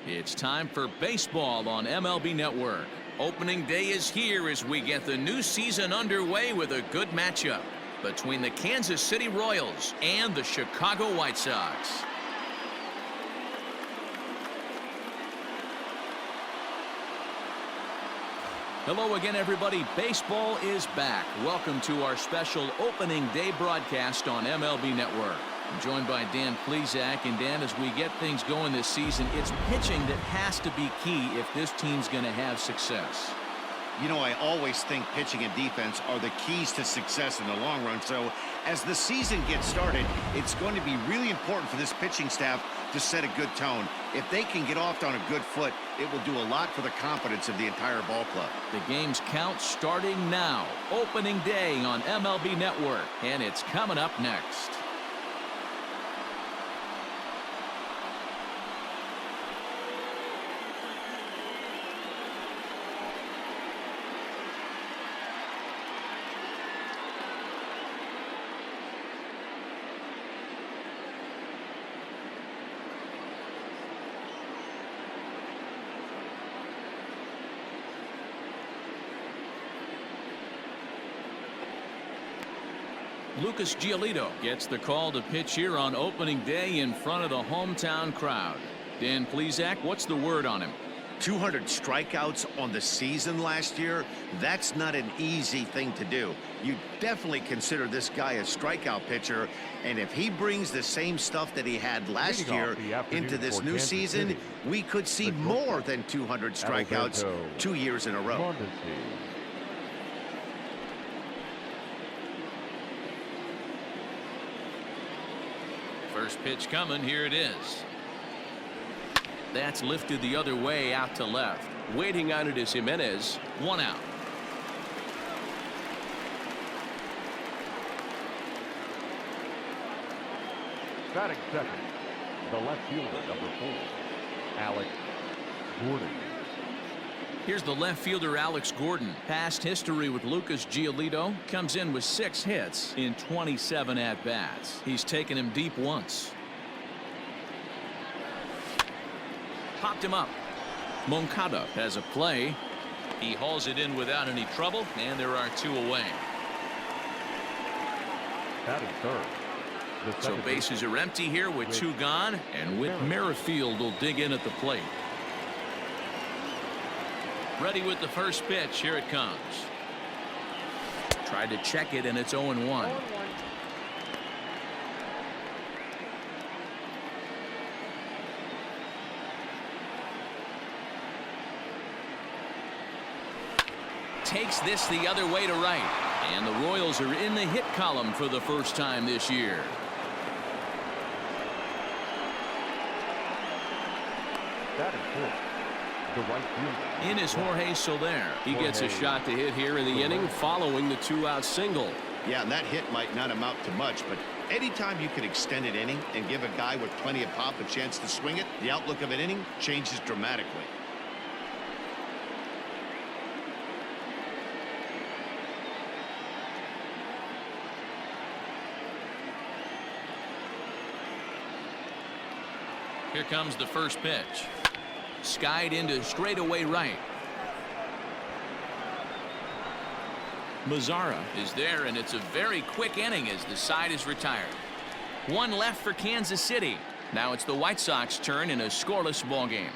It's time for baseball on MLB Network. Opening day is here as we get the new season underway with a good matchup between the Kansas City Royals and the Chicago White Sox. Hello again, everybody. Baseball is back. Welcome to our special opening day broadcast on MLB Network. I'm joined by Dan Plesac. And Dan, as we get things going this season, it's pitching that has to be key if this team's going to have success. You know, I always think pitching and defense are the keys to success in the long run. So as the season gets started, it's going to be really important for this pitching staff to set a good tone. If they can get off on a good foot, it will do a lot for the confidence of the entire ball club. The game's count starting now. Opening day on MLB Network, and it's coming up next. Lucas Giolito gets the call to pitch here on opening day in front of the hometown crowd. Dan Plesac, what's the word on him? 200 strikeouts on the season last year. That's not an easy thing to do. You definitely consider this guy a strikeout pitcher, and if he brings the same stuff that he had last year into this new season, we could see more than 200 strikeouts 2 years in a row. First pitch coming. Here it is. That's lifted the other way out to left. Waiting on it is Jimenez. One out. Batting second, the left fielder, number 4, Alex Gordon. Here's the left fielder, Alex Gordon. Past history with Lucas Giolito. Comes in with 6 hits in 27 at-bats. He's taken him deep once. Popped him up. Moncada has a play. He hauls it in without any trouble, and there are 2 away. Batting third. So bases are empty here with 2 gone, and Whit Merrifield will dig in at the plate. Ready with the first pitch. Here it comes. Tried to check it, and it's 0-1. Takes this the other way to right. And the Royals are in the hit column for the first time this year. Batting fourth. The right fielder. In is Jorge Soler. He gets a shot to hit here in the inning following the 2-out single. Yeah, and that hit might not amount to much, but anytime you can extend an inning and give a guy with plenty of pop a chance to swing it, the outlook of an inning changes dramatically. Here comes the first pitch. Skied into straightaway right. Mazara is there, and it's a very quick inning as the side is retired. 1 left for Kansas City. Now it's the White Sox turn in a scoreless ball game.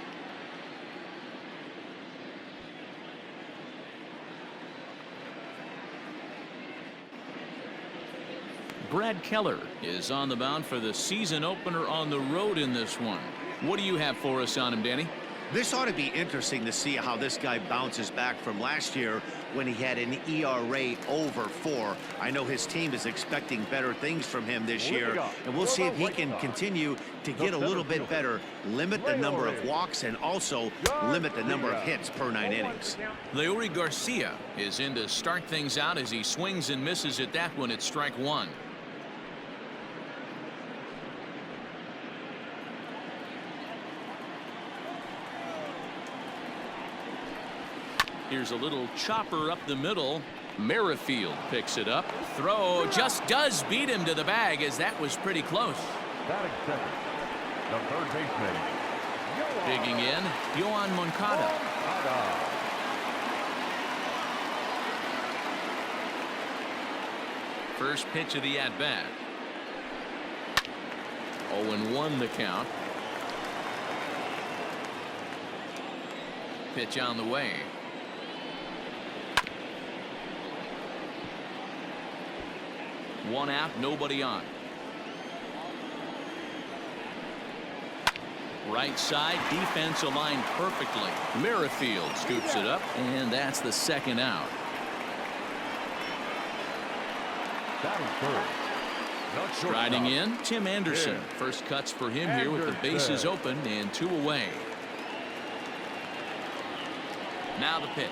Brad Keller is on the mound for the season opener on the road in this one. What do you have for us on him, Danny? This ought to be interesting to see how this guy bounces back from last year when he had an ERA over 4. I know his team is expecting better things from him this year, and we'll see if he can continue to get a little bit better, limit the number of walks, and also limit the number of hits per 9 innings. Leori Garcia is in to start things out as he swings and misses at that one at strike 1. Here's a little chopper up the middle. Merrifield picks it up. Throw just does beat him to the bag, as that was pretty close. Batting second, the third baseman, Digging in, Yoan Moncada. First pitch of the at-bat. 0-1 the count. Pitch on the way. One out, nobody on. Right side, defense aligned perfectly. Merrifield scoops it up, and that's the second out. Riding in, Tim Anderson. First cuts for him here with the bases open and 2 away. Now the pitch.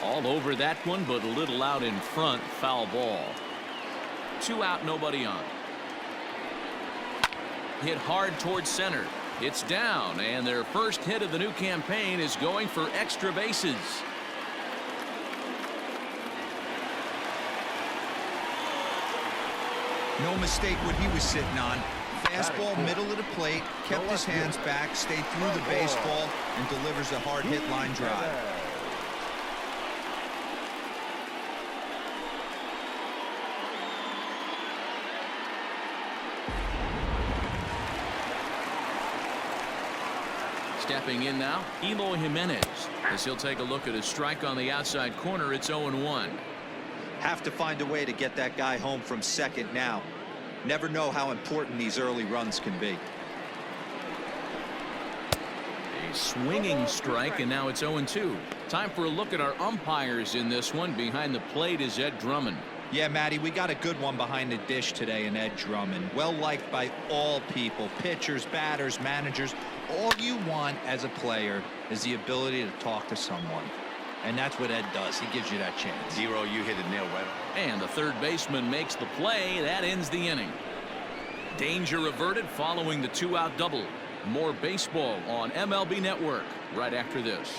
All over that one, but a little out in front. Foul ball. 2 out, nobody on. Hit hard towards center. It's down, and their first hit of the new campaign is going for extra bases. No mistake what he was sitting on. Fastball, middle of the plate, kept his hands back, stayed through the baseball, and delivers a hard hit line drive. Stepping in now, Eloy Jimenez. As he'll take a look at his strike on the outside corner, it's 0-1. Have to find a way to get that guy home from second now. Never know how important these early runs can be. A swinging strike, and now it's 0-2. Time for a look at our umpires in this one. Behind the plate is Ed Drummond. Yeah, Matty, we got a good one behind the dish today in Ed Drummond. Well liked by all people, pitchers, batters, managers. All you want as a player is the ability to talk to someone. And that's what Ed does. He gives you that chance. Zero, you hit a nail right. And the third baseman makes the play. That ends the inning. Danger averted following the 2-out double. More baseball on MLB Network right after this.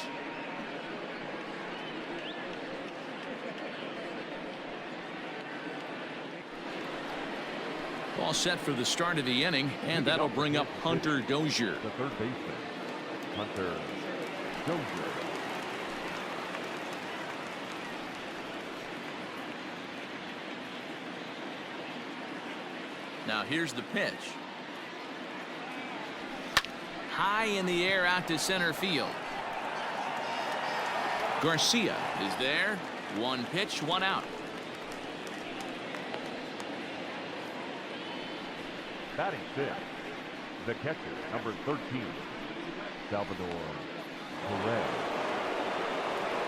All set for the start of the inning, and that'll bring up Hunter Dozier. The third baseman, Hunter Dozier. Now here's the pitch. High in the air out to center field. Garcia is there. 1 pitch, 1 out. Batting 5th, the catcher, number 13, Salvador Perez.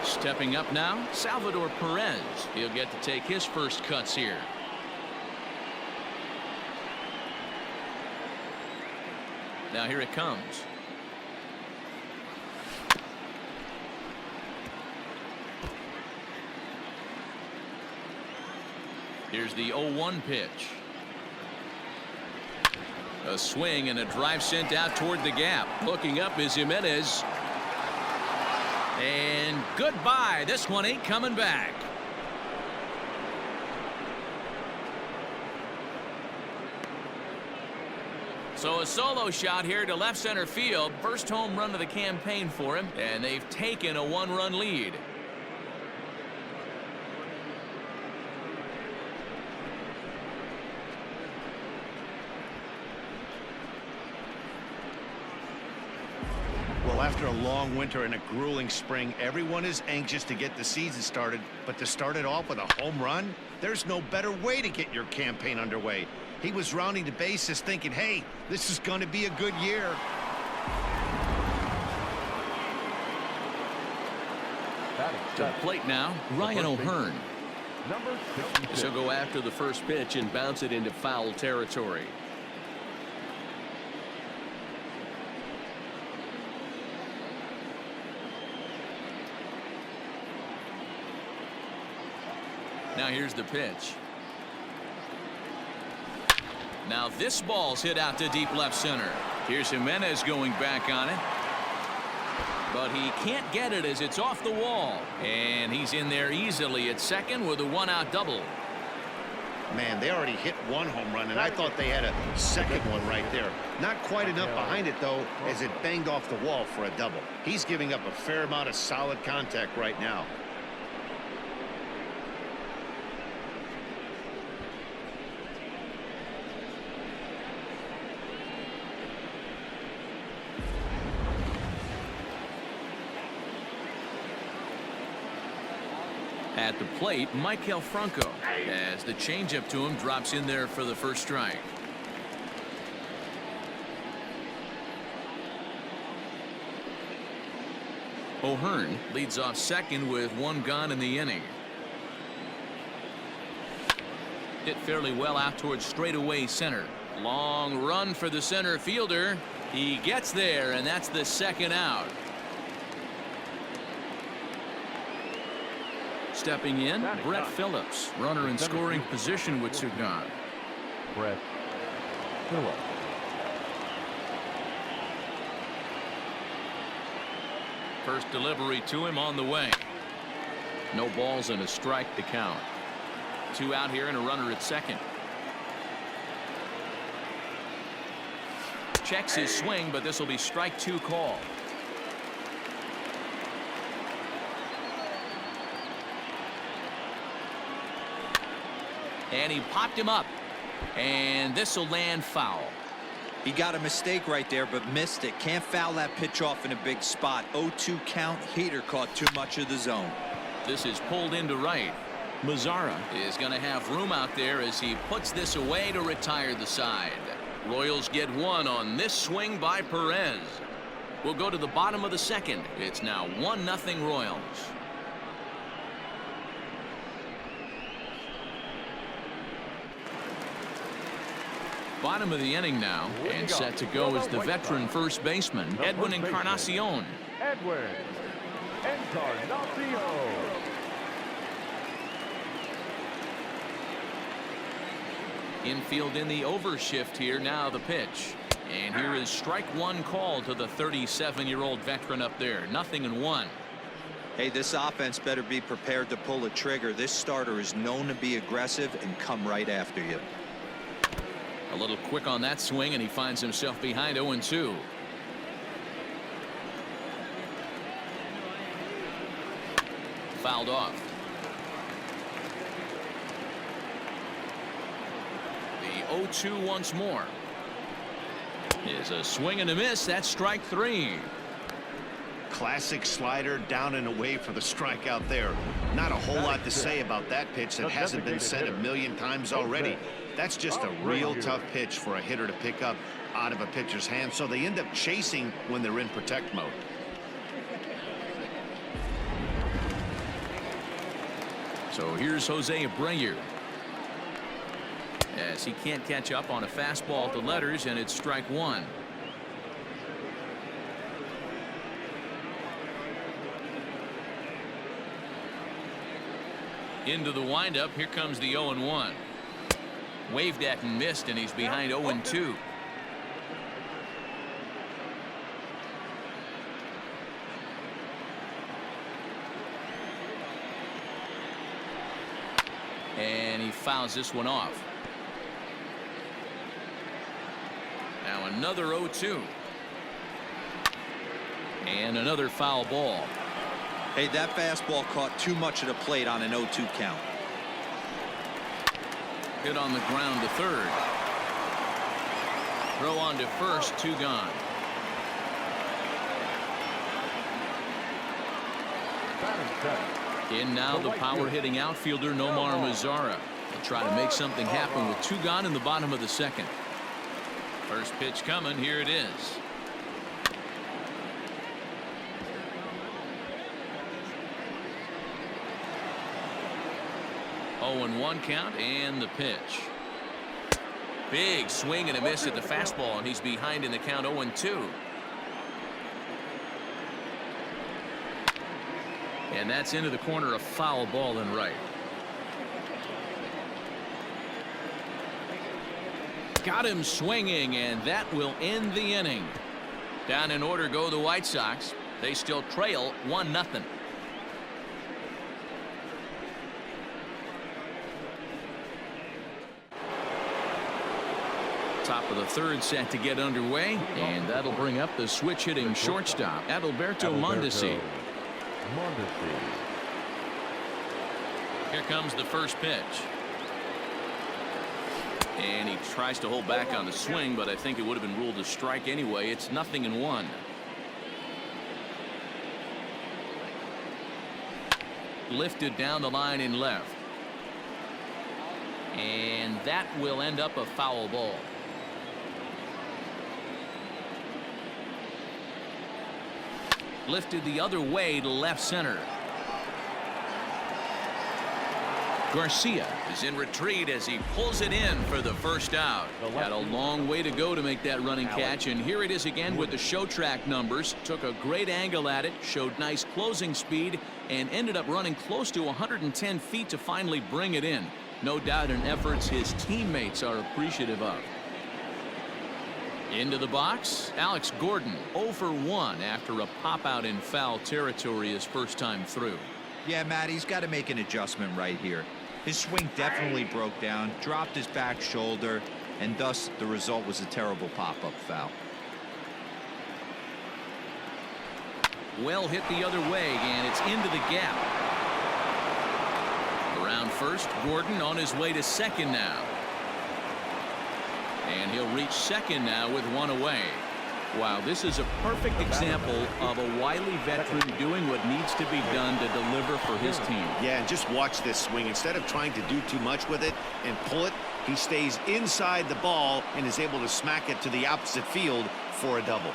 Stepping up now, Salvador Perez. He'll get to take his first cuts here. Now here it comes. Here's the 0-1 pitch. A swing and a drive sent out toward the gap. Looking up is Jimenez. And goodbye. This one ain't coming back. So a solo shot here to left center field. First home run of the campaign for him, and they've taken a 1-run lead. Well, after a long winter and a grueling spring, everyone is anxious to get the season started, but to start it off with a home run, there's no better way to get your campaign underway. He was rounding the bases thinking, hey, this is going to be a good year. To the plate now, Ryan O'Hearn. Number 66. He'll go after the first pitch and bounce it into foul territory. Now here's the pitch. Now this ball's hit out to deep left center. Here's Jimenez going back on it. But he can't get it as it's off the wall. And he's in there easily at second with a 1-out double. Man, they already hit one home run, and I thought they had a second one right there. Not quite enough behind it, though, as it banged off the wall for a double. He's giving up a fair amount of solid contact right now. At the plate, Michael Franco, as the changeup to him drops in there for the first strike. O'Hearn leads off second with one gone in the inning. Hit fairly well out towards straightaway center. Long run for the center fielder. He gets there, and that's the second out. Stepping in, Brett Phillips, runner in scoring position with two gone. Brett Phillips. First delivery to him on the way. No balls and a strike to count. Two out here and a runner at second. Checks his swing, but this will be strike two call. And he popped him up. And this will land foul. He got a mistake right there, but missed it. Can't foul that pitch off in a big spot. 0-2 count. Heater caught too much of the zone. This is pulled into right. Mazzara is going to have room out there as he puts this away to retire the side. Royals get one on this swing by Perez. We'll go to the bottom of the second. It's now 1-0 Royals. Bottom of the inning now, and set to go is the veteran first baseman, Edwin Encarnacion. Edwin Encarnacion. Infield in the overshift here. Now the pitch. And here is strike one call to the 37-year-old veteran up there. 0-1. Hey, this offense better be prepared to pull a trigger. This starter is known to be aggressive and come right after you. A little quick on that swing, and he finds himself behind 0-2. Fouled off. The 0-2 once more. Is a swing and a miss. That's strike three. Classic slider down and away for the strikeout there. Not a whole lot to say about that pitch that hasn't been said a million times already. That's just a real tough pitch for a hitter to pick up out of a pitcher's hand, so they end up chasing when they're in protect mode. So here's Jose Brayer, as he can't catch up on a fastball to letters, and it's strike one. Into the windup. Here comes the 0-1. Waved at and missed, and he's behind 0-2. And he fouls this one off. Now another 0-2. And another foul ball. Hey, that fastball caught too much of the plate on an 0-2 count. Hit on the ground to third. Throw on to first, two gone. In now the power hitting outfielder Nomar Mazzara. He'll try to make something happen with two gone in the bottom of the second. First pitch coming. Here it is. Oh, and 1 count, and the pitch. Big swing and a miss at the fastball, and he's behind in the count 0-2. And that's into the corner, a foul ball and right. Got him swinging, and that will end the inning. Down in order go the White Sox. They still trail 1-0. Top of the third set to get underway, and that'll bring up the switch hitting shortstop, Adalberto Mondesi. Here comes the first pitch. And he tries to hold back on the swing, but I think it would have been ruled a strike anyway. It's 0-1. Lifted down the line in left. And that will end up a foul ball. Lifted the other way to left center. Garcia is in retreat as he pulls it in for the first out. Had a long way to go to make that running catch, and here it is again with the show track numbers. Took a great angle at it, showed nice closing speed, and ended up running close to 110 feet to finally bring it in. No doubt in efforts his teammates are appreciative of. Into the box, Alex Gordon 0 for 1 after a pop out in foul territory his first time through. Yeah, Matt, he's got to make an adjustment right here. His swing definitely broke down, dropped his back shoulder, and thus the result was a terrible pop-up foul. Well hit the other way, and it's into the gap. Around first, Gordon on his way to second now. And he'll reach second now with one away. Wow, this is a perfect example of a wily veteran doing what needs to be done to deliver for his team. Yeah, and just watch this swing. Instead of trying to do too much with it and pull it, he stays inside the ball and is able to smack it to the opposite field for a double.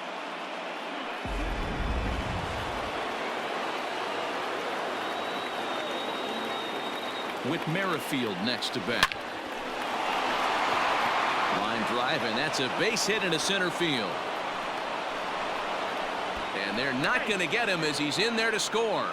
With Merrifield next to bat. Line drive, and that's a base hit into center field. And they're not going to get him as he's in there to score.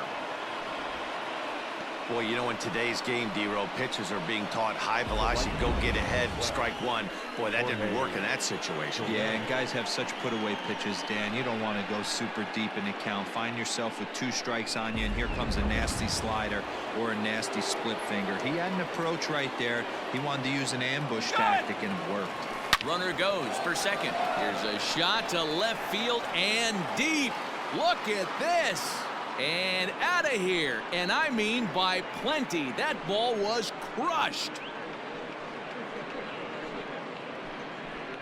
Boy, you know, in today's game, D-Row, pitchers are being taught high velocity, go get ahead, strike one. Boy, that didn't work in that situation. Yeah, and guys have such put-away pitches, Dan. You don't want to go super deep in the count. Find yourself with 2 strikes on you, and here comes a nasty slider or a nasty split finger. He had an approach right there. He wanted to use an ambush tactic, and it worked. Runner goes for second. Here's a shot to left field and deep. Look at this. And out of here. And I mean by plenty. That ball was crushed.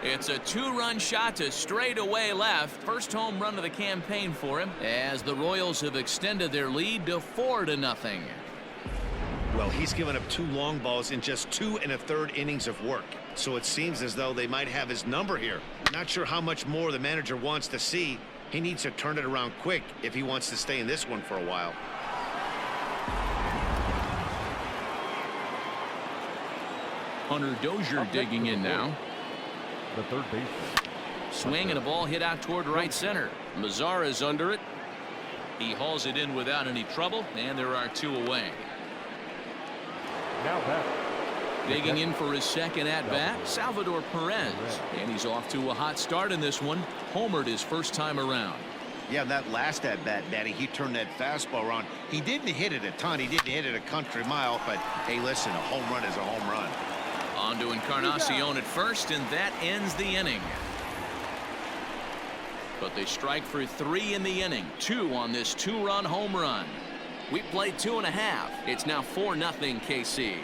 It's a 2-run shot to straightaway left. First home run of the campaign for him as the Royals have extended their lead to 4-0. Well, he's given up 2 long balls in just 2 1/3 innings of work. So it seems as though they might have his number here. Not sure how much more the manager wants to see. He needs to turn it around quick if he wants to stay in this one for a while. Hunter Dozier digging in now. The third baseman. Swing and a ball hit out toward right center. Mazzara's under it. He hauls it in without any trouble, and there are 2 away. Now back. Digging in for his second at-bat, Salvador Perez. And he's off to a hot start in this one. Homered his first time around. Yeah, that last at-bat, Daddy, he turned that fastball around. He didn't hit it a ton. He didn't hit it a country mile. But, hey, listen, a home run is a home run. On to Encarnacion at first, and that ends the inning. But they strike for 3 in the inning. 2 on this 2-run home run. We played 2.5. It's now 4-0 KC.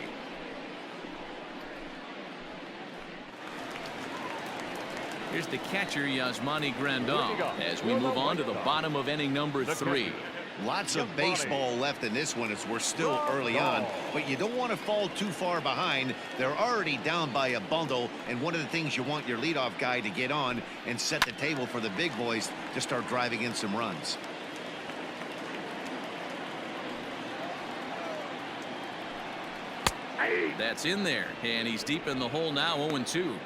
Here's the catcher, Yasmani Grandal, as we move on to the bottom of inning number 3. Lots of baseball left in this one as we're still early on, but you don't want to fall too far behind. They're already down by a bundle, and one of the things you want your leadoff guy to get on and set the table for the big boys to start driving in some runs. That's in there, and he's deep in the hole now, 0-2.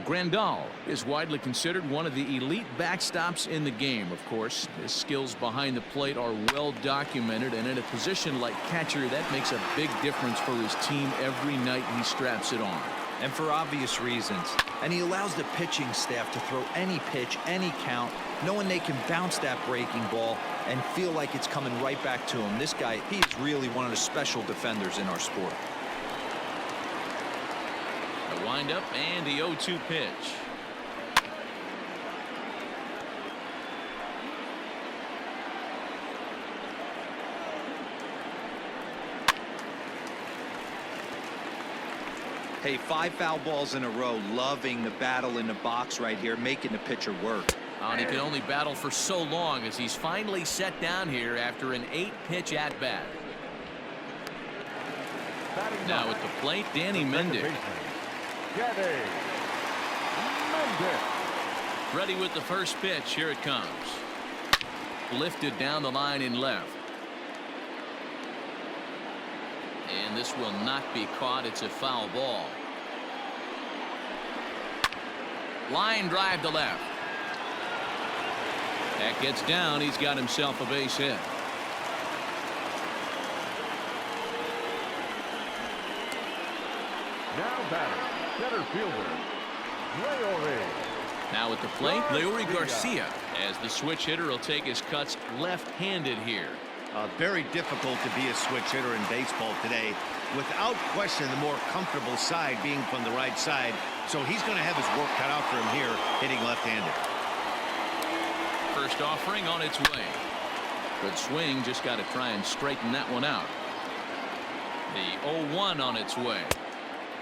Grandal is widely considered one of the elite backstops in the game. Of course, his skills behind the plate are well documented, and in a position like catcher, that makes a big difference for his team every night he straps it on. And for obvious reasons. And he allows the pitching staff to throw any pitch, any count, knowing they can bounce that breaking ball and feel like it's coming right back to him. This guy, he is really one of the special defenders in our sport. The windup and the 0-2 pitch. Hey, 5 foul balls in a row, loving the battle in the box right here, making the pitcher work. And he can only battle for so long as he's finally set down here after an 8-pitch at-bat. Now at the plate, Danny Mendick. Ready with the first pitch. Here it comes. Lifted down the line in left. And this will not be caught. It's a foul ball. Line drive to left. That gets down. He's got himself a base hit. Now batting, center fielder, Leori. Now at the plate, Leori Garcia, as the switch hitter will take his cuts left-handed here. Very difficult to be a switch hitter in baseball today. Without question, the more comfortable side being from the right side. So he's going to have his work cut out for him here, hitting left-handed. First offering on its way. Good swing, just got to try and straighten that one out. The 0-1 on its way.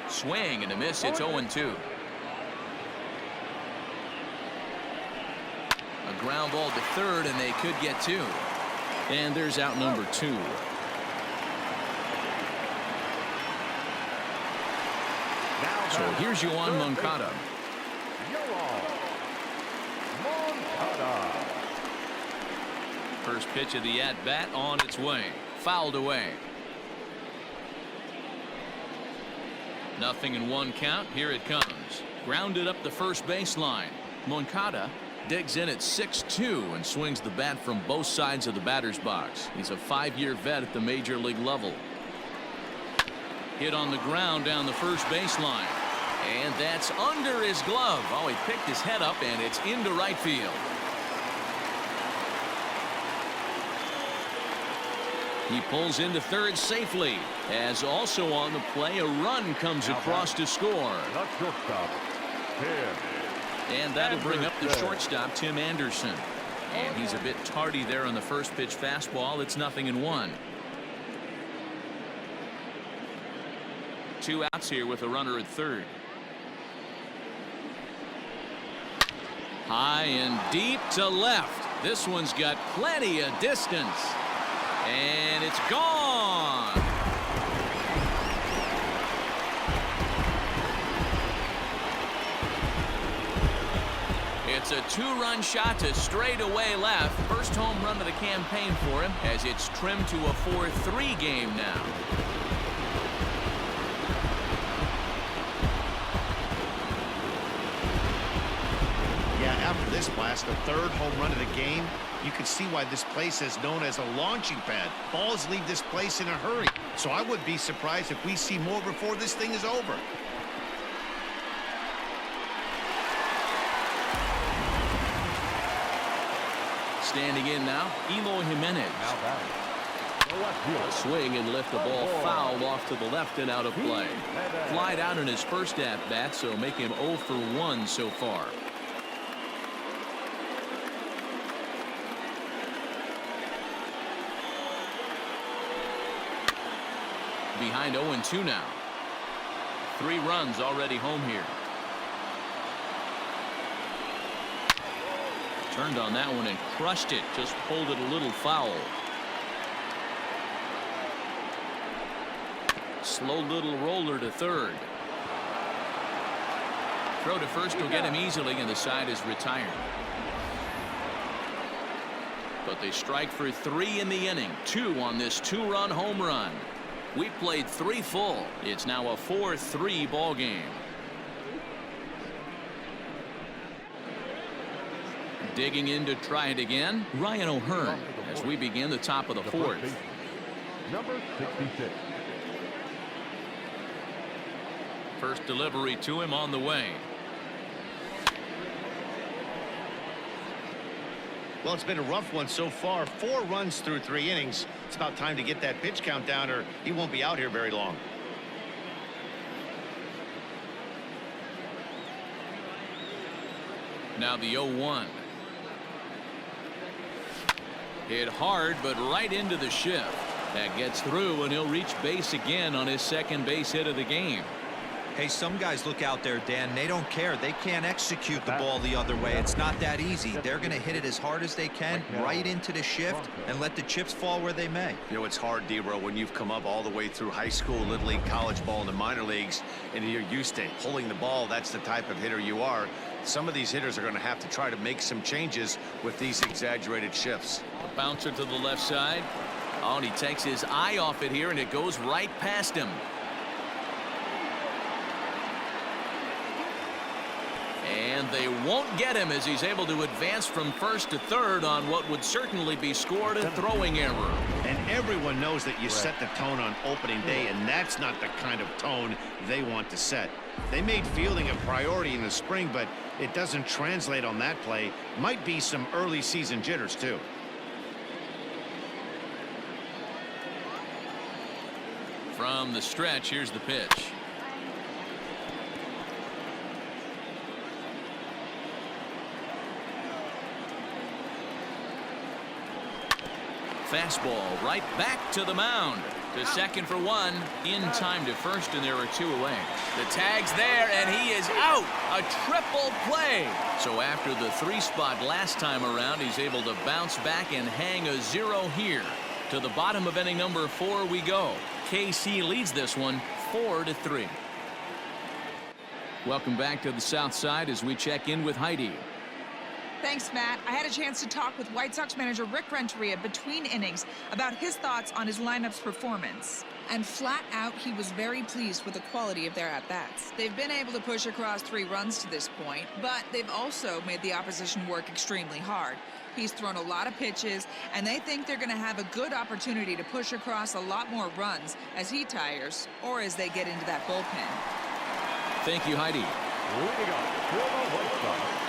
Swing and a miss. It's 0-2. A ground ball to third, and they could get 2. And there's out number 2. So here's Yoan Moncada. First pitch of the at-bat on its way. Fouled away. 0-1 count. Here it comes. Grounded up the first baseline. Moncada digs in at 6'2" and swings the bat from both sides of the batter's box. He's a 5-year vet at the major league level. Hit on the ground down the first baseline. And that's under his glove. Oh, he picked his head up, and it's into right field. He pulls into third safely, as also on the play a run comes across to score. And that'll bring up the shortstop, Tim Anderson. And he's a bit tardy there on the first pitch fastball. It's 0-1. 2 outs here with a runner at third. High and deep to left. This one's got plenty of distance. And it's gone. It's a 2-run shot to straightaway left. First home run of the campaign for him, as it's trimmed to a 4-3 game now. Yeah, after this blast, the 3rd home run of the game, you can see why this place is known as a launching pad. Balls leave this place in a hurry. So I wouldn't be surprised if we see more before this thing is over. Standing in now, Eloy Jimenez. A swing and lift the ball foul off to the left and out of play. Flied out in his first at-bat, so make him 0 for 1 so far. Behind 0-2 now. 3 runs already home here. Turned on that one and crushed it. Just pulled it a little foul. Slow little roller to third. Throw to first will get him easily, and the side is retired. But they strike for 3 in the inning. 2 on this 2-run home run. We played 3 full. It's now a 4-3 ball game. Digging in to try it again, Ryan O'Hearn, as we begin the top of the 4th. Number 66. First delivery to him on the way. Well, it's been a rough one so far. 4 runs through 3 innings. It's about time to get that pitch count down, or he won't be out here very long. Now the 0-1. Hit hard, but right into the shift. That gets through, and he'll reach base again on his second base hit of the game. Hey, some guys look out there, Dan, they don't care. They can't execute the ball the other way. It's not that easy. They're going to hit it as hard as they can right into the shift and let the chips fall where they may. You know, it's hard, D-Row, when you've come up all the way through high school, little league, college ball, and the minor leagues, and you're used to pulling the ball. That's the type of hitter you are. Some of these hitters are going to have to try to make some changes with these exaggerated shifts. Bouncer to the left side. Oh, and he takes his eye off it here, and it goes right past him. And they won't get him as he's able to advance from first to third on what would certainly be scored a throwing error. And everyone knows that you set the tone on opening day, and that's not the kind of tone they want to set. They made fielding a priority in the spring, but it doesn't translate on that play. Might be some early season jitters, too. From the stretch, here's the pitch. Fastball right back to the mound. To second for one. In time to first, and there are two away. The tag's there, and he is out. A triple play. So after the 3-spot last time around, he's able to bounce back and hang a 0 here. To the bottom of inning number 4 we go. KC leads this one 4-3. Welcome back to the South Side as we check in with Heidi. Thanks, Matt. I had a chance to talk with White Sox manager Rick Renteria between innings about his thoughts on his lineup's performance. And flat out, he was very pleased with the quality of their at-bats. They've been able to push across 3 runs to this point, but they've also made the opposition work extremely hard. He's thrown a lot of pitches, and they think they're going to have a good opportunity to push across a lot more runs as he tires or as they get into that bullpen. Thank you, Heidi.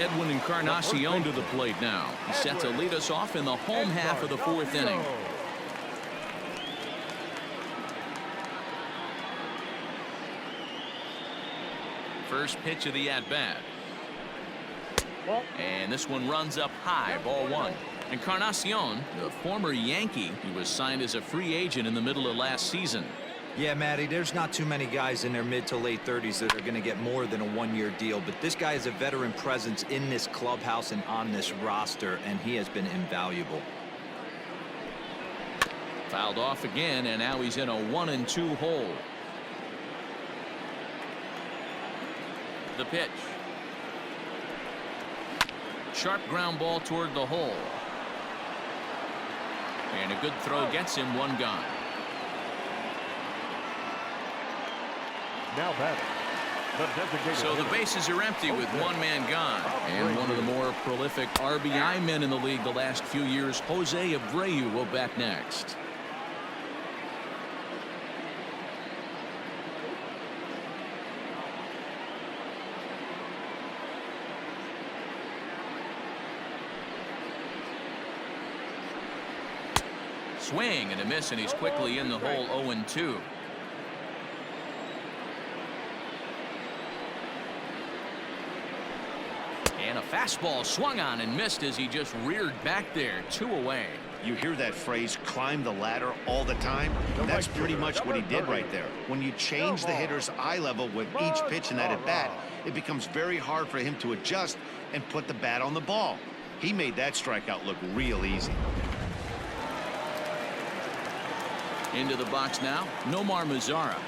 Edwin Encarnacion to the plate now. He's set to lead us off in the home half of the 4th inning. First pitch of the at-bat. And this one runs up high, ball 1. Encarnacion, the former Yankee, he was signed as a free agent in the middle of last season. Yeah, Matty, there's not too many guys in their mid to late 30s that are going to get more than a 1-year deal, but this guy is a veteran presence in this clubhouse and on this roster, and he has been invaluable. Fouled off again, and now he's in a 1-2 hole. The pitch. Sharp ground ball toward the hole. And a good throw gets him 1 gone. Now batting. So the bases are empty with 1 man gone. And one of the more prolific RBI men in the league the last few years, Jose Abreu, will bat next. Swing and a miss, and he's quickly in the hole 0-2. And a fastball swung on and missed as he just reared back there. 2 away. You hear that phrase, climb the ladder, all the time. That's pretty much what he did right there. When you change the hitter's eye level with each pitch in that at-bat, it becomes very hard for him to adjust and put the bat on the ball. He made that strikeout look real easy. Into the box now, Nomar Mazara.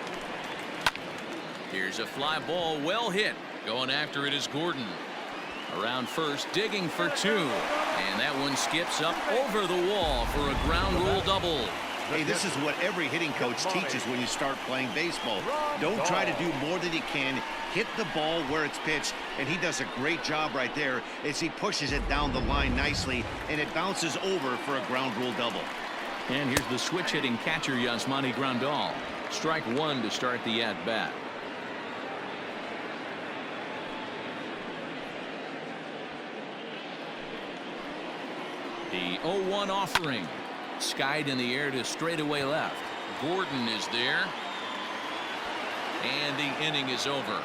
Here's a fly ball, well hit. Going after it is Gordon. Around first, digging for 2. And that one skips up over the wall for a ground rule double. Hey, this is what every hitting coach teaches when you start playing baseball. Don't try to do more than you can. Hit the ball where it's pitched, and he does a great job right there as he pushes it down the line nicely, and it bounces over for a ground rule double. And here's the switch-hitting catcher, Yasmani Grandal. Strike 1 to start the at-bat. The 0-1 offering. Skied in the air to straightaway left. Gordon is there. And the inning is over.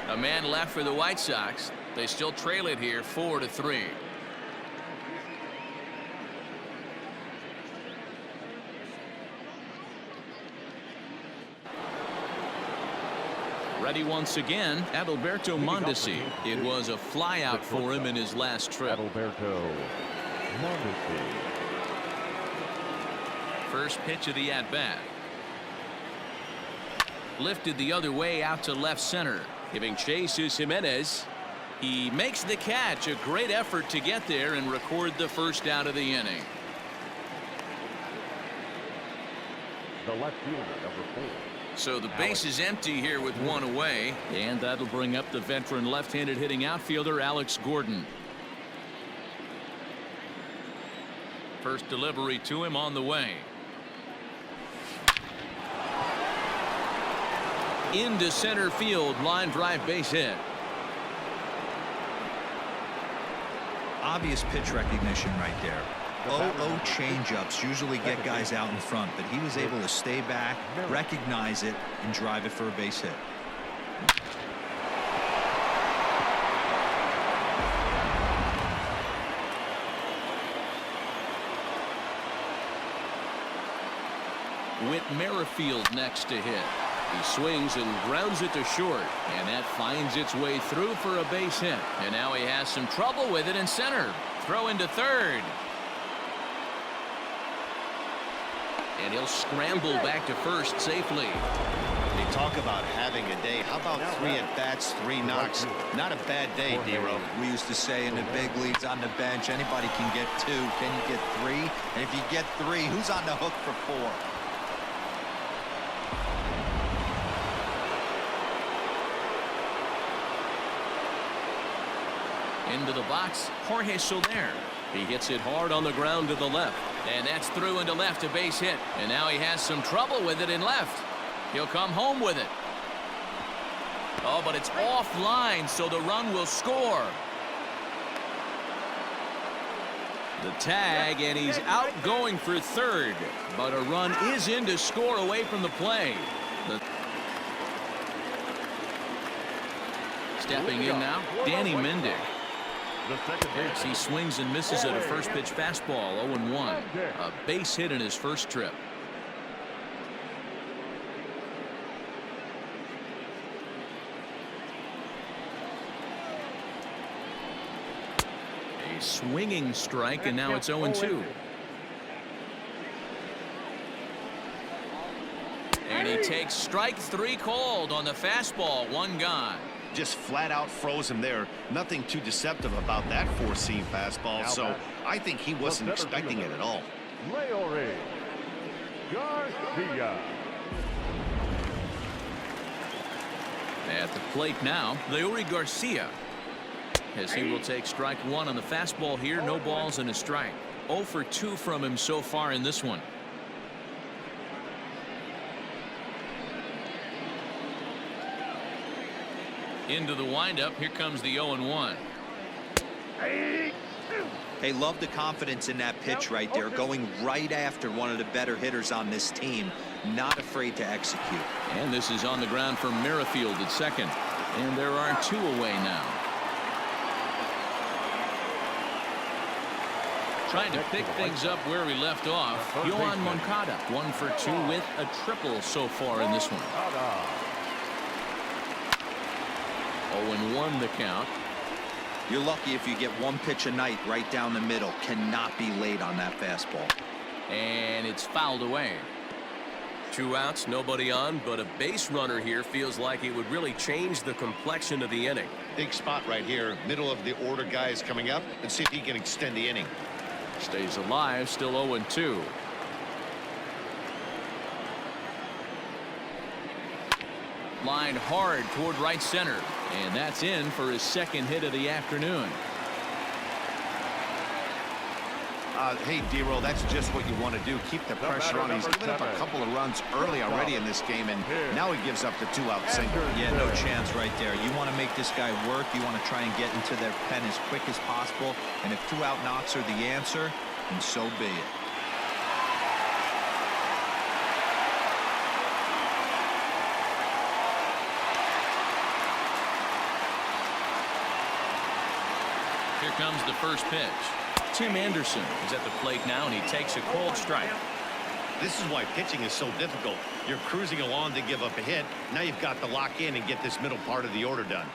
A man left for the White Sox. They still trail it here 4-3. Ready once again, Adalberto Mondesi. It was a flyout for him in his last trip. Adalberto Mondesi. First pitch of the at-bat. Lifted the other way out to left center. Giving chase is Jimenez. He makes the catch. A great effort to get there and record the first out of the inning. The left fielder, number 4. So the base is empty here with one away, and that'll bring up the veteran left-handed hitting outfielder Alex Gordon. First delivery to him on the way. Into center field, line drive, base hit. Obvious pitch recognition right there. 0-0 changeups usually get guys out in front, but he was able to stay back, recognize it, and drive it for a base hit. Whit Merrifield next to hit. He swings and grounds it to short, and that finds its way through for a base hit. And now he has some trouble with it in center. Throw into third. And he'll scramble back to first safely. They talk about having a day. How about 3 at-bats, 3 knocks? Not a bad day, D-Row. We used to say in the big leagues on the bench, anybody can get 2. Can you get 3? And if you get 3, who's on the hook for 4? Into the box, Jorge Soler. He hits it hard on the ground to the left. And that's through into left, a base hit. And now he has some trouble with it in left. He'll come home with it. Oh, but it's offline, so the run will score. The tag, and he's out going for third. But a run is in to score away from the play. Stepping in now, Danny Mendick. Yes, he swings and misses at a first pitch fastball, 0-1. A base hit in his first trip. A swinging strike, and now it's 0-2. And he takes strike 3 called on the fastball, 1 gone. Just flat out froze him there. Nothing too deceptive about that 4-seam fastball, so I think he wasn't expecting it at all. Leori Garcia. At the plate now, Leori Garcia, as he will take strike 1 on the fastball here. No balls and a strike. 0 for 2 from him so far in this one. Into the windup. Here comes the 0-1. Hey, love the confidence in that pitch right there, going right after one of the better hitters on this team, not afraid to execute. And this is on the ground for Merrifield at second, and there are 2 away now. Trying to pick things up where we left off. Yohan Moncada, 1 for 2 with a triple so far in this one. 0-1 the count. You're lucky if you get 1 pitch a night right down the middle. Cannot be late on that fastball. And it's fouled away. 2 outs, nobody on, but a base runner here feels like it would really change the complexion of the inning. Big spot right here. Middle of the order guys coming up, and see if he can extend the inning. Stays alive, still 0-2. Line hard toward right center, and that's in for his second hit of the afternoon. Hey, D-Roll, that's just what you want to do. Keep the pressure on. He's given up a couple of runs early already in this game, and now he gives up the 2-out single. Yeah, no chance right there. You want to make this guy work. You want to try and get into their pen as quick as possible, and if 2-out knocks are the answer, then so be it. Here comes the first pitch. Tim Anderson is at the plate now, and he takes a cold strike. This is why pitching is so difficult. You're cruising along to give up a hit. Now you've got to lock in and get this middle part of the order done.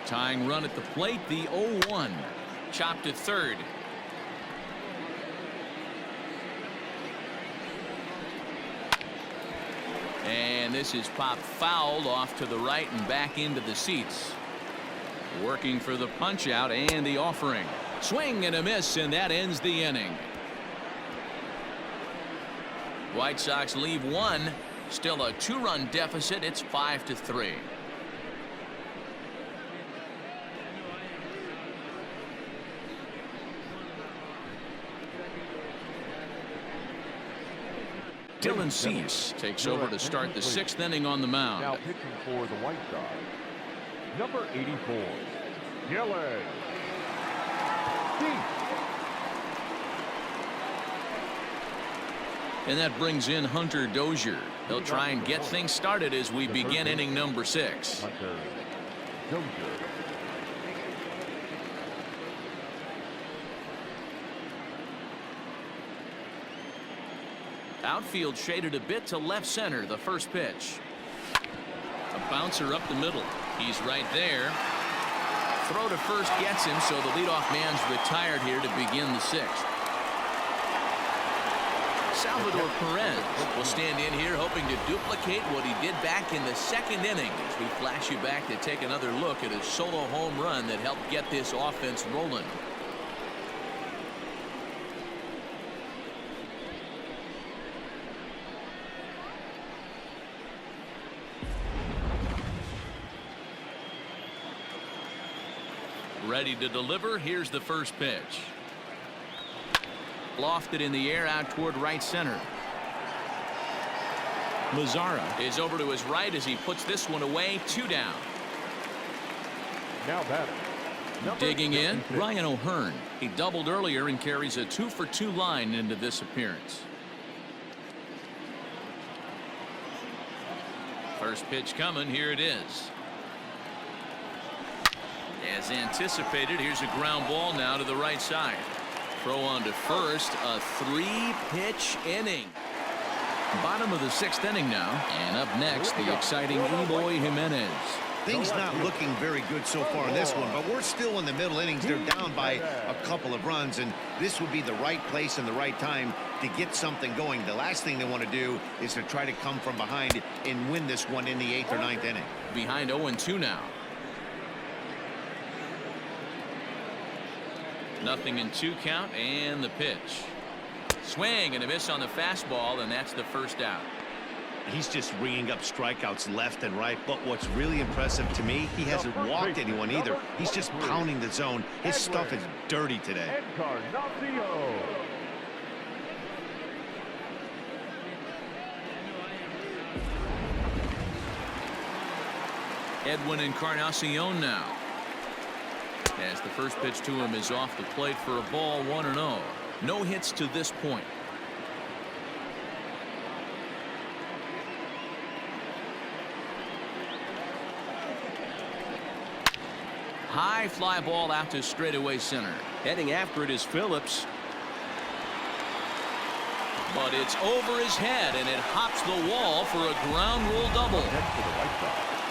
Tying run at the plate, the 0-1. Chopped to third. And this is popped foul off to the right and back into the seats. Working for the punch out and the offering. Swing and a miss, and that ends the inning. White Sox leave one. Still a 2-run deficit. It's 5-3. Dylan Cease takes over to start the 6th inning on the mound. Now pitching for the White Sox, number 84, Keller. And that brings in Hunter Dozier. They'll try and get things started as we begin inning number 6. Hunter Dozier. Outfield shaded a bit to left center. The first pitch. A bouncer up the middle. He's right there. Throw to first gets him, so the leadoff man's retired here to begin the 6th. Salvador Perez will stand in here hoping to duplicate what he did back in the 2nd inning as we flash you back to take another look at his solo home run that helped get this offense rolling. Ready to deliver. Here's the first pitch. Lofted in the air out toward right center. Mazzara is over to his right as he puts this one away. 2 down. Now batting. Digging in, Ryan O'Hearn. He doubled earlier and carries a 2-for-2 line into this appearance. First pitch coming. Here it is. As anticipated, here's a ground ball now to the right side. Throw on to first. A 3-pitch inning. Bottom of the 6th inning now. And up next, the exciting Eloy Jimenez. Things not looking very good so far in this one, but we're still in the middle innings. They're down by a couple of runs, and this would be the right place and the right time to get something going. The last thing they want to do is to try to come from behind and win this one in the 8th or 9th inning. Behind 0-2 now. Nothing in 2 count, and the pitch. Swing and a miss on the fastball, and that's the first out. He's just ringing up strikeouts left and right, but what's really impressive to me, he hasn't walked anyone either. He's just pounding the zone. His stuff is dirty today. Encarnacion. Edwin Encarnacion now. As the first pitch to him is off the plate for a ball. 1-0. No hits to this point. High fly ball out to straightaway center. Heading after it is Phillips. But it's over his head, and it hops the wall for a ground rule double.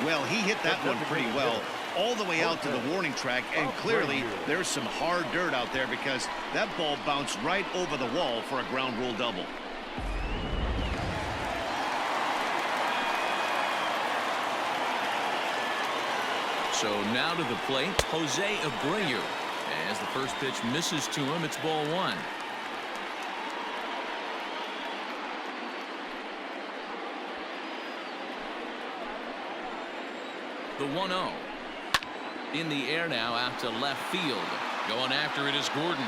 Well, he hit that one pretty well, all the way out to the warning track, and clearly there's some hard dirt out there because that ball bounced right over the wall for a ground rule double. So now to the plate, Jose Brayer. As the first pitch misses to him, it's ball 1. The 1-0. In the air now out to left field. Going after it is Gordon.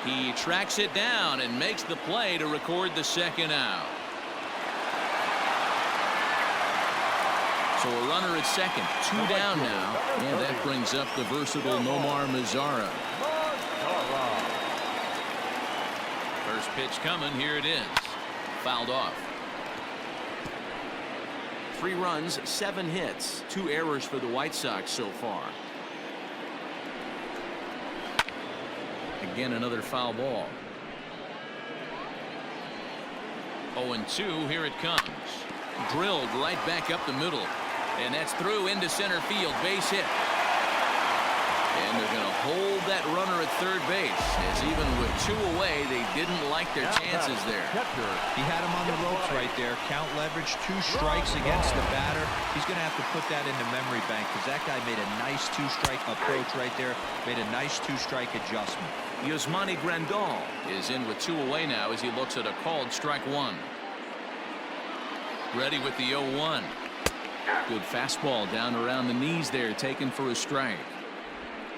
He tracks it down and makes the play to record the 2nd out. So a runner at 2nd. 2 down now. And that brings up the versatile Nomar Mazzara. First pitch coming. Here it is. Fouled off. 3 runs, 7 hits, 2 errors for the White Sox so far. Again, another foul ball. 0-2. Here it comes. Drilled right back up the middle. And that's through into center field. Base hit. And they're going to hold that runner at third base, as even with 2 away, they didn't like their chances there. He had him on the ropes right there. Count leverage, 2 strikes against the batter. He's going to have to put that in the memory bank, because that guy made a nice 2-strike approach right there. Made a nice 2-strike adjustment. Yasmani Grandal is in with 2 away now as he looks at a called strike 1. Ready with the 0-1. Good fastball down around the knees there, taken for a strike.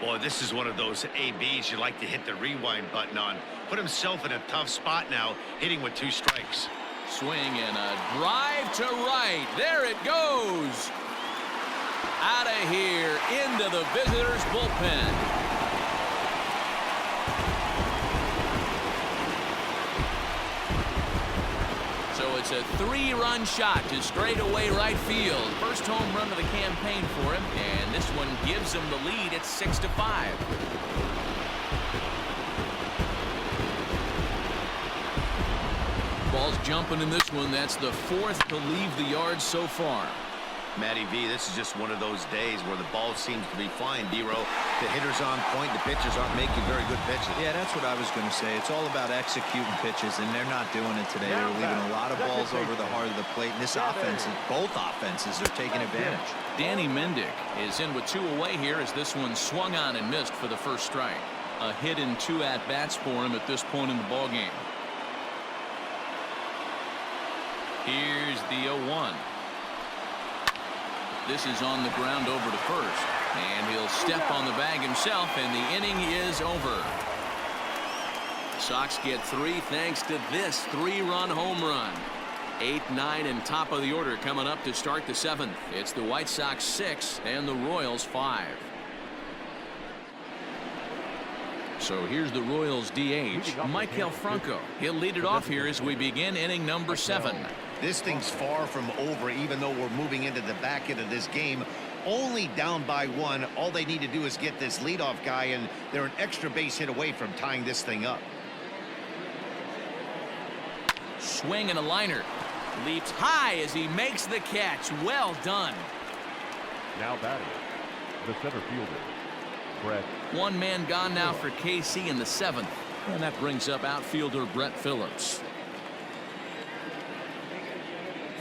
Boy, this is one of those ABs you like to hit the rewind button on. Put himself in a tough spot now, hitting with 2 strikes. Swing and a drive to right. There it goes. Out of here into the visitors' bullpen. So it's a 3-run shot to straightaway right field. First home run of the campaign for him, and this one gives him the lead at 6-5. Ball's jumping in this one. That's the 4th to leave the yard so far. Matty V, this is just one of those days where the ball seems to be flying, D-Row. The hitter's on point. The pitchers aren't making very good pitches. Yeah, that's what I was going to say. It's all about executing pitches, and they're not doing it today. They're leaving a lot of balls over the heart of the plate, and this offense, both offenses are taking advantage. Danny Mendick is in with 2 away here as this one swung on and missed for the first strike. A hit in 2 at-bats for him at this point in the ballgame. Here's the 0-1. This is on the ground over to first, and he'll step on the bag himself, and the inning is over. Sox get 3 thanks to this 3-run home run. 8, 9, and top of the order coming up to start the 7th. It's the White Sox 6 and the Royals 5. So here's the Royals DH, Maikel Franco. He'll lead it off here as we begin inning number 7. This thing's far from over, even though we're moving into the back end of this game. Only down by 1. All they need to do is get this leadoff guy, and they're an extra base hit away from tying this thing up. Swing and a liner. Leaps high as he makes the catch. Well done. Now batting, the center fielder, Brett. 1 man gone now for KC in the 7th. And that brings up outfielder Brett Phillips.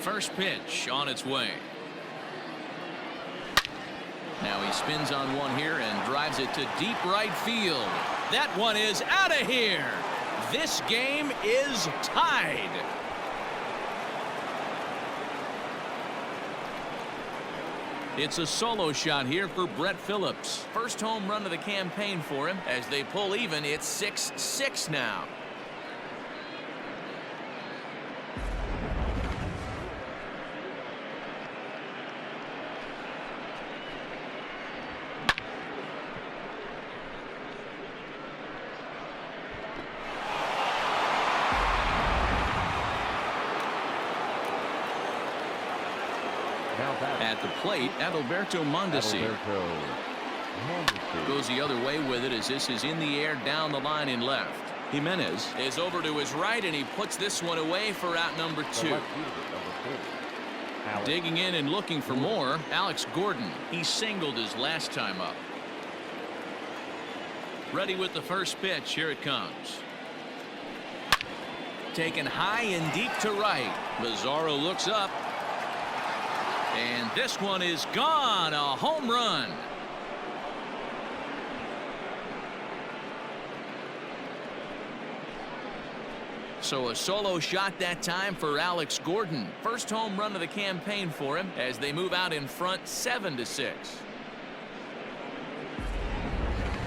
First pitch on its way. Now he spins on one here and drives it to deep right field. That one is out of here. This game is tied. It's a solo shot here for Brett Phillips. First home run of the campaign for him. As they pull even, it's 6-6 now. At the plate, Adalberto Mondesi goes the other way with it as this is in the air down the line in left. Jimenez is over to his right, and he puts this one away for out number 2. Digging in and looking for more, Alex Gordon. He singled his last time up. Ready with the first pitch. Here it comes. Taken high and deep to right. Mazzaro looks up. And this one is gone. A home run. So a solo shot that time for Alex Gordon. First home run of the campaign for him as they move out in front 7-6.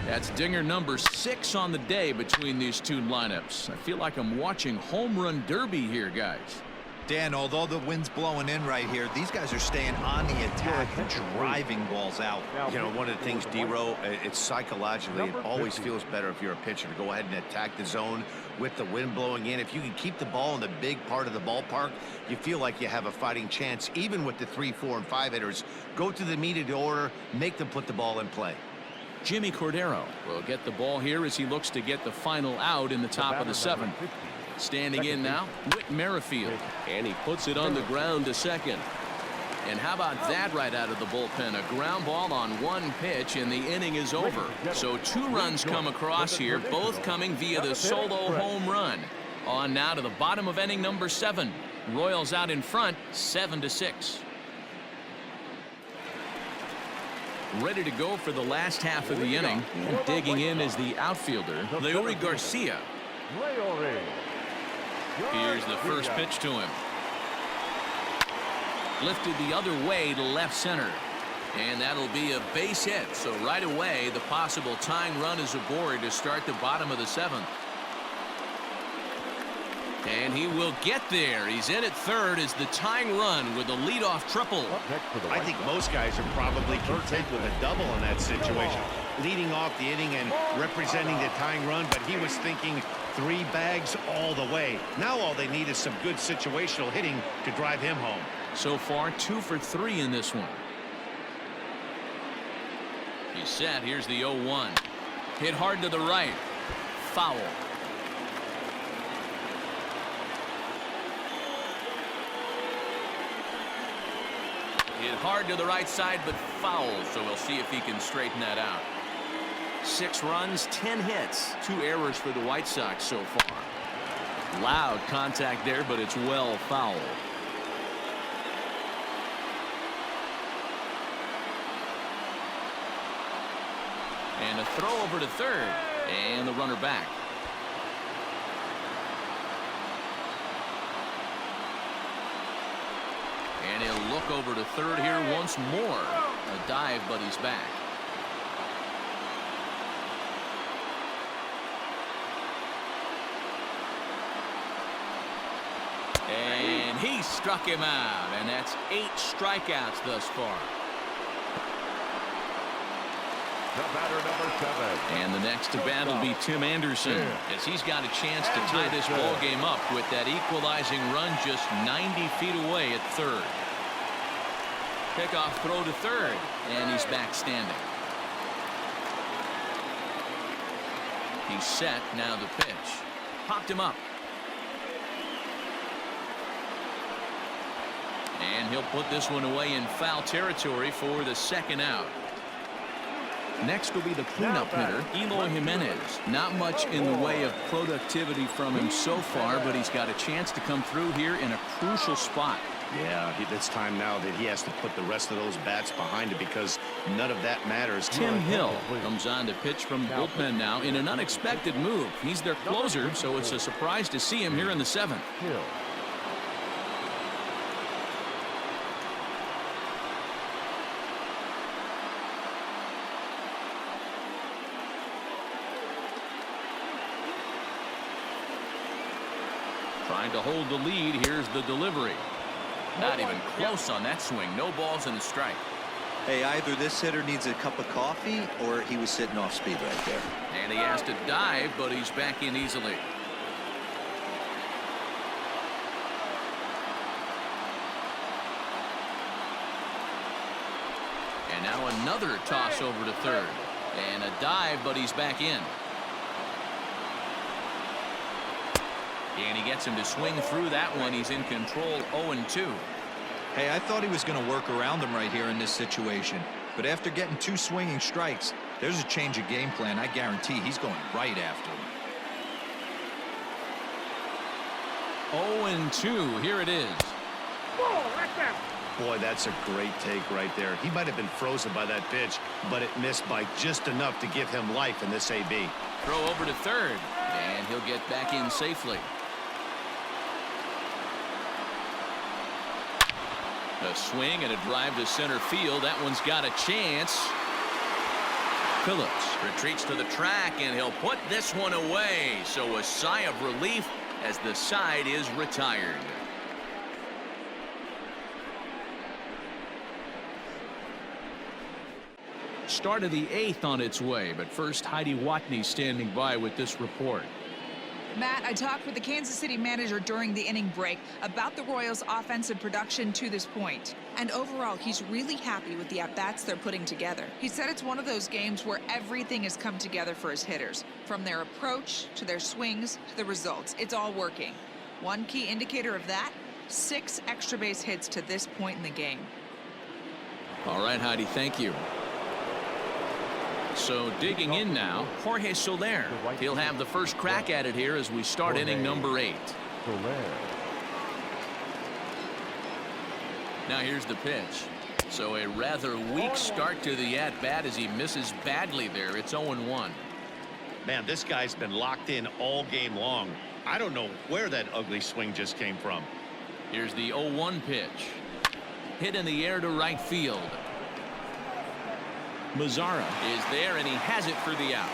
That's dinger number 6 on the day between these 2 lineups. I feel like I'm watching home run derby here, guys. Dan, although the wind's blowing in right here, these guys are staying on the attack and driving balls out. You know, one of the things, D-Row, it's psychologically, it always feels better if you're a pitcher to go ahead and attack the zone with the wind blowing in. If you can keep the ball in the big part of the ballpark, you feel like you have a fighting chance, even with the 3, 4, and 5 hitters. Go to the meat of the order, make them put the ball in play. Jimmy Cordero will get the ball here as he looks to get the final out in the top of the 7th. Standing in now, Whit Merrifield, and he puts it on the ground to second. And how about that right out of the bullpen? A ground ball on one pitch, and the inning is over. So 2 runs come across here, both coming via the solo home run. On now to the bottom of inning number 7. Royals out in front, 7-6. Ready to go for the last half of the inning. And digging in is the outfielder, Leori Garcia. Here's the first pitch to him. Lifted the other way to left center. And that'll be a base hit. So right away, the possible tying run is aboard to start the bottom of the 7th. And he will get there. He's in at third as the tying run with a leadoff triple. I think most guys are probably content with a double in that situation. Leading off the inning and representing the tying run, but he was thinking 3 bags all the way. Now all they need is some good situational hitting to drive him home. So far, 2 for 3 in this one. He's set. Here's the 0-1. Hit hard to the right. Foul. Hit hard to the right side, but foul. So we'll see if he can straighten that out. 6 runs, 10 hits, 2 errors for the White Sox so far. Loud contact there, but it's well fouled. And a throw over to third, and the runner back. And he'll look over to third here once more. A dive, but he's back. And he struck him out, and that's 8 strikeouts thus far. The batter, number 7. And the next to bat will be Tim Anderson, as he's got a chance to tie this ball game up with that equalizing run just 90 feet away at third. Pickoff throw to third, and he's back standing. He's set. Now the pitch. Popped him up. And he'll put this one away in foul territory for the 2nd out. Next will be the cleanup hitter, Eloy Jimenez. Not much in the way of productivity from him so far, but he's got a chance to come through here in a crucial spot. Yeah, it's time now that he has to put the rest of those bats behind it, because none of that matters. Tim Hill comes on to pitch from the bullpen now in an unexpected move. He's their closer, so it's a surprise to see him here in the 7th. Trying to hold the lead. Here's the delivery. Not even close on that swing. No balls and a strike. Hey, either this hitter needs a cup of coffee or he was sitting off speed right there. And he has to dive, but he's back in easily. And now another toss over to third. And a dive, but he's back in. And he gets him to swing through that one. He's in control, 0-2. Hey, I thought he was going to work around him right here in this situation. But after getting 2 swinging strikes, there's a change of game plan. I guarantee he's going right after him. 0-2. Here it is. Boy, that's a great take right there. He might have been frozen by that pitch, but it missed by just enough to give him life in this AB. Throw over to third, and he'll get back in safely. A swing and a drive to center field. That one's got a chance. Phillips retreats to the track, and he'll put this one away. So a sigh of relief as the side is retired. Start of the 8th on its way, but first Heidi Watney standing by with this report. Matt, I talked with the Kansas City manager during the inning break about the Royals' offensive production to this point. And overall, he's really happy with the at-bats they're putting together. He said it's one of those games where everything has come together for his hitters. From their approach, to their swings, to the results. It's all working. One key indicator of that, 6 extra base hits to this point in the game. All right, Heidi, thank you. So digging in now, Jorge Soler. He'll have the first crack at it here as we start inning number 8. Now here's the pitch. So a rather weak start to the at-bat as he misses badly there. It's 0-1. Man, this guy's been locked in all game long. I don't know where that ugly swing just came from. Here's the 0-1 pitch. Hit in the air to right field. Mazzara is there, and he has it for the out.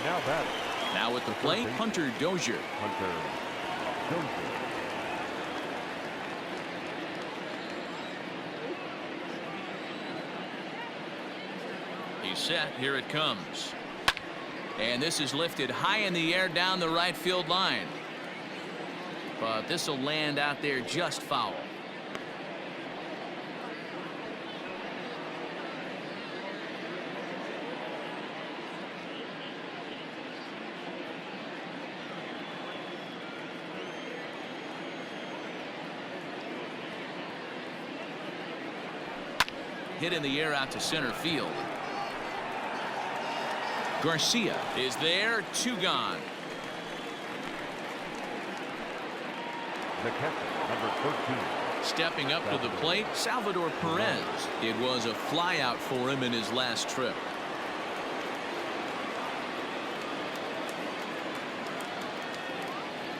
Now batting. Now at the plate, Hunter Dozier. He's set. Here it comes. And this is lifted high in the air down the right field line. But this will land out there just foul. Hit in the air out to center field. Garcia is there, 2 gone. The catcher, number 13. Stepping up to the plate, Salvador Perez. It was a flyout for him in his last trip.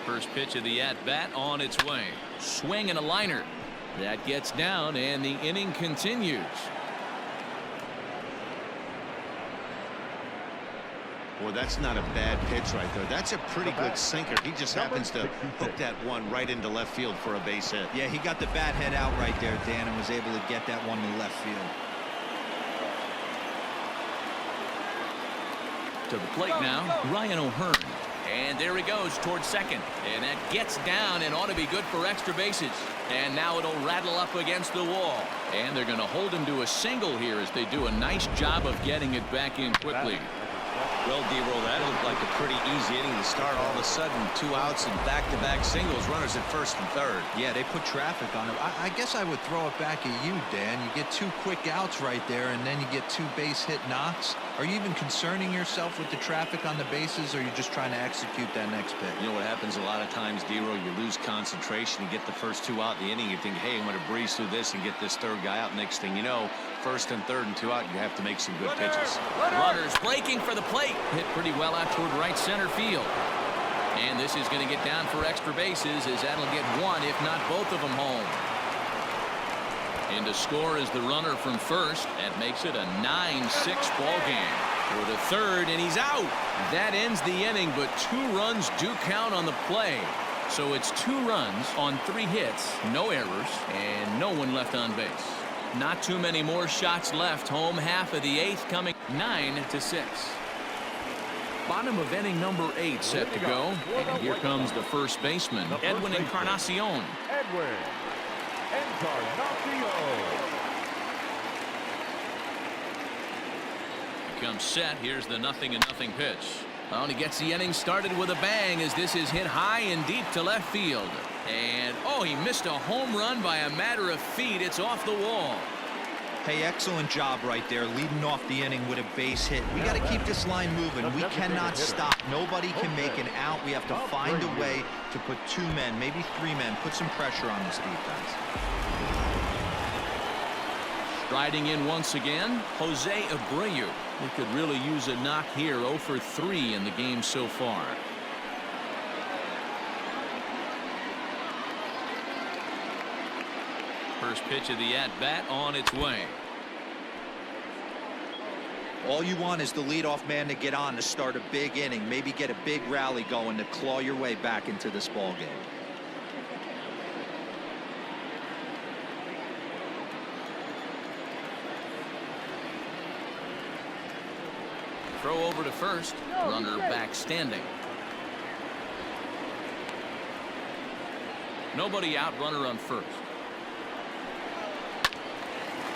First pitch of the at-bat on its way. Swing and a liner. That gets down, and the inning continues. Well, that's not a bad pitch right there. That's a pretty good sinker. He just happens to hook that one right into left field for a base hit. Yeah, he got the bat head out right there, Dan, and was able to get that one to left field. To the plate now, Ryan O'Hearn. And there he goes towards second. And that gets down and ought to be good for extra bases. And now it'll rattle up against the wall. And they're going to hold him to a single here as they do a nice job of getting it back in quickly. Well, D-Roll, that looked like a pretty easy inning to start. All of a sudden, 2 outs and back-to-back singles, runners at first and third. Yeah, they put traffic on him. I guess I would throw it back at you, Dan. You get 2 quick outs right there, and then you get 2 base hit knocks. Are you even concerning yourself with the traffic on the bases, or are you just trying to execute that next pitch? You know what happens a lot of times, D-Roll, you lose concentration. You get the first 2 out in the inning. You think, hey, I'm going to breeze through this and get this third guy out. Next thing you know, first and third and 2 out, you have to make some good pitches. Runners breaking for the plate. Hit pretty well out toward right center field. And this is going to get down for extra bases as that'll get 1, if not both of them, home. And to score is the runner from first. That makes it a 9-6 ball game. For the third, and he's out. That ends the inning, but 2 runs do count on the play. So it's 2 runs on 3 hits, no errors, and no one left on base. Not too many more shots left. Home half of the 8th coming 9-6. Bottom of inning number 8 set to go. And here comes the first baseman, Edwin Encarnacion. Edwin Encarnacion. Comes set. Here's the 0-0 pitch. Well, and he gets the inning started with a bang as this is hit high and deep to left field. And, oh, he missed a home run by a matter of feet. It's off the wall. Hey, excellent job right there, leading off the inning with a base hit. We got to keep this line moving. We cannot stop. Nobody can make an out. We have to find a way to put 2 men, maybe 3 men, put some pressure on this defense. Striding in once again, Jose Abreu. He could really use a knock here. 0 for 3 in the game so far. First pitch of the at-bat on its way. All you want is the leadoff man to get on to start a big inning, maybe get a big rally going to claw your way back into this ball game. Throw over to first. Runner back standing. Nobody out, runner on first.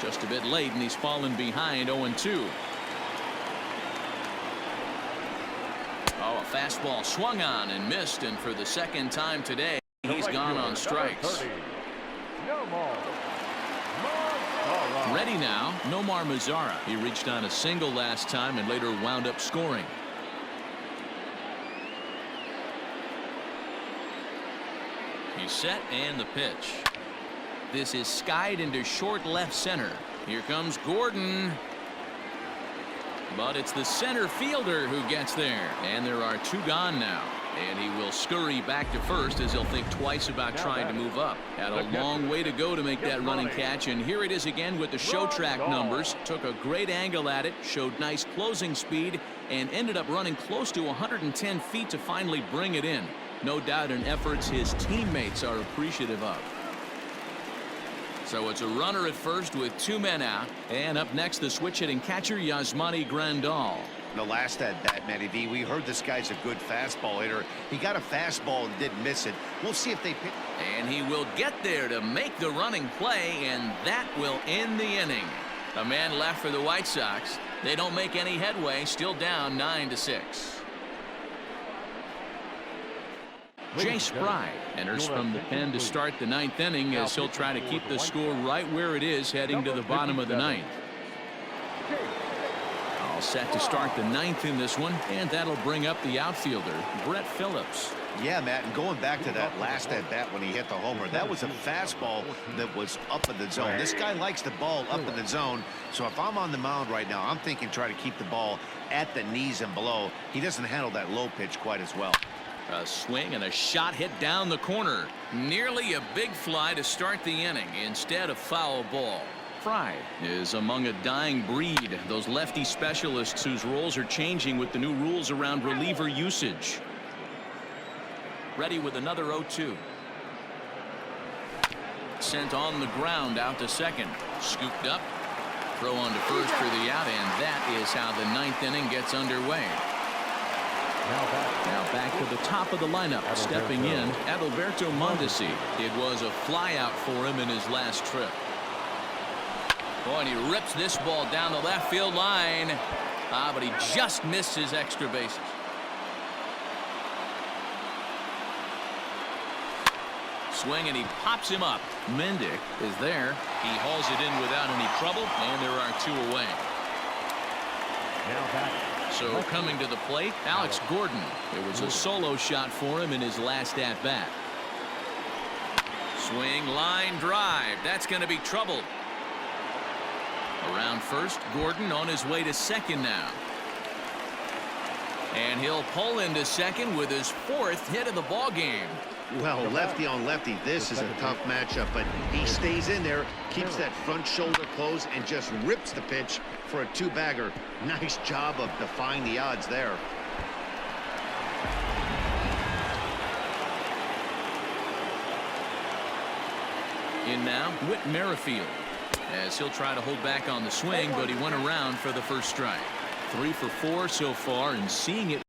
Just a bit late, and he's fallen behind 0-2. Oh, a fastball swung on and missed, and for the second time today, he's gone on strikes. Ready now, Nomar Mazara. He reached on a single last time and later wound up scoring. He's set and the pitch. This is skied into short left center. Here comes Gordon. But it's the center fielder who gets there. And there are two gone now. And he will scurry back to first as he'll think twice about trying to move up. Had a long way to go to make that running catch. And here it is again with the show track numbers. Took a great angle at it. Showed nice closing speed. And ended up running close to 110 feet to finally bring it in. No doubt in efforts his teammates are appreciative of. So it's a runner at first with two men out. And up next, the switch-hitting catcher, Yasmani Grandal. The last at bat, Matty V, we heard this guy's a good fastball hitter. He got a fastball and didn't miss it. We'll see if they pick. And he will get there to make the running play, and that will end the inning. A man left for the White Sox. They don't make any headway, still down 9-6. Jay Spry enters from the pen to start the ninth inning as he'll try to keep the score right where it is heading to the bottom of the ninth. All set to start the ninth in this one, and that'll bring up the outfielder, Brett Phillips. Yeah, Matt, and going back to that last at bat when he hit the homer, that was a fastball that was up in the zone. This guy likes the ball up in the zone, so if I'm on the mound right now, I'm thinking try to keep the ball at the knees and below. He doesn't handle that low pitch quite as well. A swing and a shot hit down the corner. Nearly a big fly to start the inning instead of foul ball. Fry is among a dying breed, those lefty specialists whose roles are changing with the new rules around reliever usage. Ready with another 0-2. Sent on the ground out to second. Scooped up. Throw on to first for the out, and that is how the ninth inning gets underway. Now back to the top of the lineup. Stepping in, Adalberto Mondesi. It was a fly out for him in his last trip. Boy, and he rips this ball down the left field line. But he just missed his extra bases. Swing, and he pops him up. Mendick is there. He hauls it in without any trouble, and there are two away. So coming to the plate, Alex Gordon. It was a solo shot for him in his last at-bat. Swing, line drive. That's going to be trouble. Around first, Gordon on his way to second now. And he'll pull into second with his fourth hit of the ball game. Well, lefty on lefty, this is a tough matchup, but he stays in there, keeps that front shoulder closed, and just rips the pitch for a two-bagger. Nice job of defying the odds there. In now, Whit Merrifield, as he'll try to hold back on the swing, but he went around for the first strike. 3 for 4 so far, and seeing it